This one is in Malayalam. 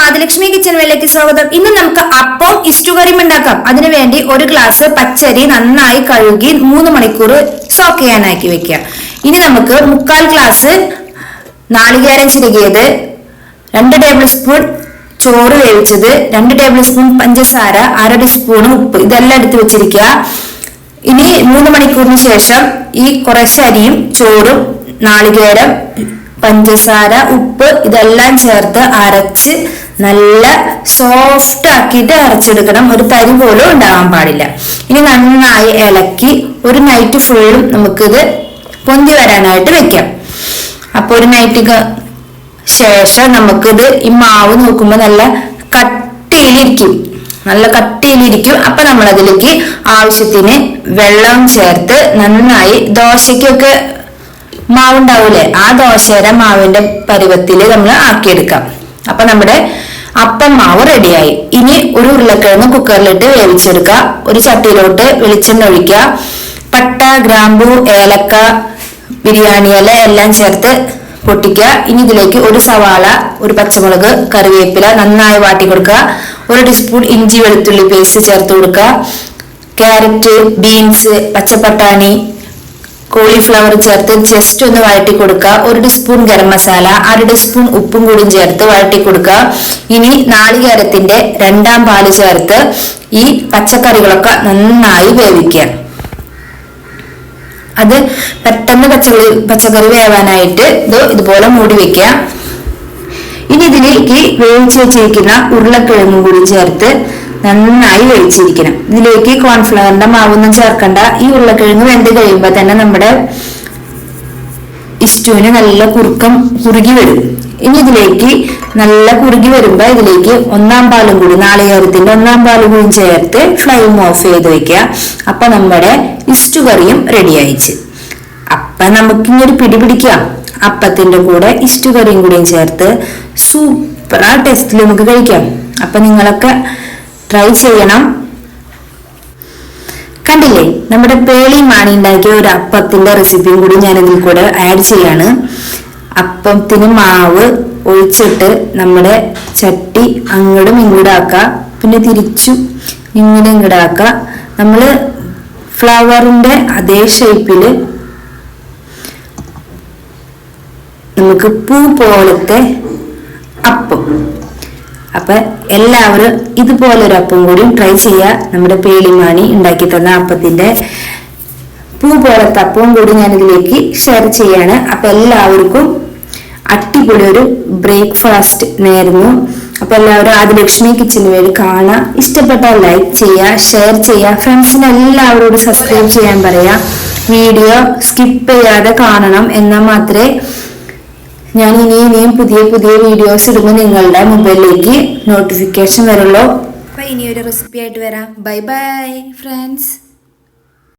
ആദിലക്ഷ്മി കിച്ചൺ വേളിലേക്ക് സ്വാഗതം. ഇന്ന് നമുക്ക് അപ്പം ഇഷ്ടുകറിയും ഉണ്ടാക്കാം. അതിനുവേണ്ടി ഒരു ഗ്ലാസ് പച്ചരി നന്നായി കഴുകി 3 മണിക്കൂർ സോക്ക് ചെയ്യാനാക്കി വെക്കുക. ഇനി നമുക്ക് 3/4 ഗ്ലാസ് നാളികേരം ചിരകിയത്, 2 ടേബിൾ സ്പൂൺ ചോറ് വേവിച്ചത്, 2 ടേബിൾ സ്പൂൺ പഞ്ചസാര, 1/2 ടീസ്പൂൺ ഉപ്പ്, ഇതെല്ലാം എടുത്ത് വെച്ചിരിക്കുക. ഇനി 3 മണിക്കൂറിന് ശേഷം ഈ കുറച്ച് അരിയും ചോറും നാളികേരം പഞ്ചസാര ഉപ്പ് ഇതെല്ലാം ചേർത്ത് അരച്ച് നല്ല സോഫ്റ്റ് ആക്കിയിട്ട് അരച്ചെടുക്കണം. ഒരു തരി പോലും ഉണ്ടാകാൻ പാടില്ല. ഇനി നന്നായി ഇളക്കി ഒരു നൈറ്റ് ഫുള്ളും നമുക്കിത് പൊന്തി വരാനായിട്ട് വെക്കാം. അപ്പൊ ഒരു നൈറ്റ് ശേഷം നമുക്കിത് ഈ മാവ് നോക്കുമ്പോൾ നല്ല കട്ടിയിലിരിക്കും. അപ്പൊ നമ്മൾ അതിലേക്ക് ആവശ്യത്തിന് വെള്ളം ചേർത്ത് നന്നായി ദോശയ്ക്കൊക്കെ മാവുണ്ടാവൂലേ, ആ ദോശയുടെ മാവിന്റെ പരുവത്തില് നമ്മൾ ആക്കിയെടുക്കാം. അപ്പൊ നമ്മുടെ അപ്പം മാവ് റെഡിയായി. ഇനി ഒരു ഉരുളക്കിഴങ്ങ് കുക്കറിലിട്ട് വേവിച്ചെടുക്കുക. ഒരു ചട്ടിയിലോട്ട് വെളിച്ചെണ്ണ ഒഴിക്കുക. പട്ട, ഗ്രാമ്പു, ഏലക്ക, ബിരിയാണി ഇല എല്ലാം ചേർത്ത് പൊട്ടിക്കുക. ഇനി ഇതിലേക്ക് ഒരു സവാള, ഒരു പച്ചമുളക്, കറിവേപ്പില നന്നായി വാട്ടി കൊടുക്കുക. 1 ടീസ്പൂൺ ഇഞ്ചി വെളുത്തുള്ളി പേസ്റ്റ് ചേർത്ത് കൊടുക്കുക. ക്യാരറ്റ്, ബീൻസ്, പച്ചപ്പട്ടാണി, കോളിഫ്ലവർ ചേർത്ത് ജസ്റ്റ് ഒന്ന് വഴറ്റി കൊടുക്കുക. 1 ടീസ്പൂൺ ഗരം മസാല, 1/2 ടീസ്പൂൺ ഉപ്പും കൂടി ചേർത്ത് വഴറ്റി കൊടുക്കുക. ഇനി നാളികേരത്തിന്റെ 2ാം പാല് ചേർത്ത് ഈ പച്ചക്കറികളൊക്കെ നന്നായി വേവിക്കുക. അത് പെട്ടെന്ന് പച്ചക്കറി വേവാനായിട്ട് ഇതുപോലെ മൂടി വെക്കുക. ഇനി ഇതിലേക്ക് വേവിച്ച് വെച്ചിരിക്കുന്ന ഉരുളക്കിഴങ്ങും കൂടി ചേർത്ത് നന്നായി വേവിച്ചിരിക്കണം. ഇതിലേക്ക് കോൺഫ്ലവറിന്റെ മാവൊന്നും ചേർക്കണ്ട. ഈ ഉരുളക്കിഴങ്ങ് വെന്ത് കഴിയുമ്പോൾ തന്നെ നമ്മുടെ ഇഷ്ടുവിന് നല്ല കുറുകി വരും. ഇനി ഇതിലേക്ക് നല്ല കുറുകി വരുമ്പോ ഇതിലേക്ക് 1ാം പാലും കൂടി, നാളികേരത്തിന്റെ 1ാം പാലും കൂടി ചേർത്ത് ഫ്ലെയിം ഓഫ് ചെയ്ത് വെക്കുക. അപ്പൊ നമ്മുടെ ഇഷ്ടുകറിയും റെഡി ആയിച്ച്. അപ്പൊ നമുക്കിങ്ങൊരു പിടി പിടിക്കാം. അപ്പത്തിന്റെ കൂടെ ഇഷ്ടുകറിയും കൂടിയും ചേർത്ത് സൂപ്പർ ടേസ്റ്റിൽ നമുക്ക് കഴിക്കാം. അപ്പൊ നിങ്ങളൊക്കെ ട്രൈ ചെയ്യണം. കണ്ടില്ലേ, നമ്മുടെ പേളി മാണി ഉണ്ടാക്കിയ ഒരു അപ്പത്തിന്റെ റെസിപ്പിയും കൂടി ഞാൻ ഇതിൽ കൂടെ ആഡ് ചെയ്യാണ്. അപ്പത്തിന് മാവ് ഒഴിച്ചിട്ട് നമ്മുടെ ചട്ടി അങ്ങോട്ടും ഇങ്ങോട്ടാക്ക, പിന്നെ തിരിച്ചു ഇങ്ങോട്ടാക്ക. നമ്മള് ഫ്ലവറിന്റെ അതേ ഷേപ്പില് നമുക്ക് പൂ പോലത്തെ അപ്പം. അപ്പൊ എല്ലാവരും ഇതുപോലൊരു അപ്പം കൂടി ട്രൈ ചെയ്യുക. നമ്മുടെ പേളിമാണി ഉണ്ടാക്കി തന്ന അപ്പത്തിന്റെ പൂ പോലത്തെ അപ്പവും കൂടി ഞാൻ ഇതിലേക്ക് ഷെയർ ചെയ്യാണ്. അപ്പൊ എല്ലാവർക്കും അടിപൊളി ഒരു ബ്രേക്ക്ഫാസ്റ്റ് നേരുന്നു. അപ്പൊ എല്ലാവരും ആദിലക്ഷ്മി കിച്ചന് വേണ്ടി കാണാം. ഇഷ്ടപ്പെട്ടാൽ ലൈക്ക് ചെയ്യുക, ഷെയർ ചെയ്യുക, ഫ്രണ്ട്സിന് എല്ലാവരോടും സബ്സ്ക്രൈബ് ചെയ്യാൻ പറയാ. വീഡിയോ സ്കിപ്പ് ചെയ്യാതെ കാണണം, എന്നാൽ മാത്രമേ ഞാൻ ഇനിയും പുതിയ വീഡിയോസ് ഇടുമ്പോൾ നിങ്ങളുടെ മൊബൈലിലേക്ക് നോട്ടിഫിക്കേഷൻ വരുള്ളൂ. അപ്പൊ ഇനിയൊരു റെസിപ്പി ആയിട്ട് വരാം. Bye bye friends.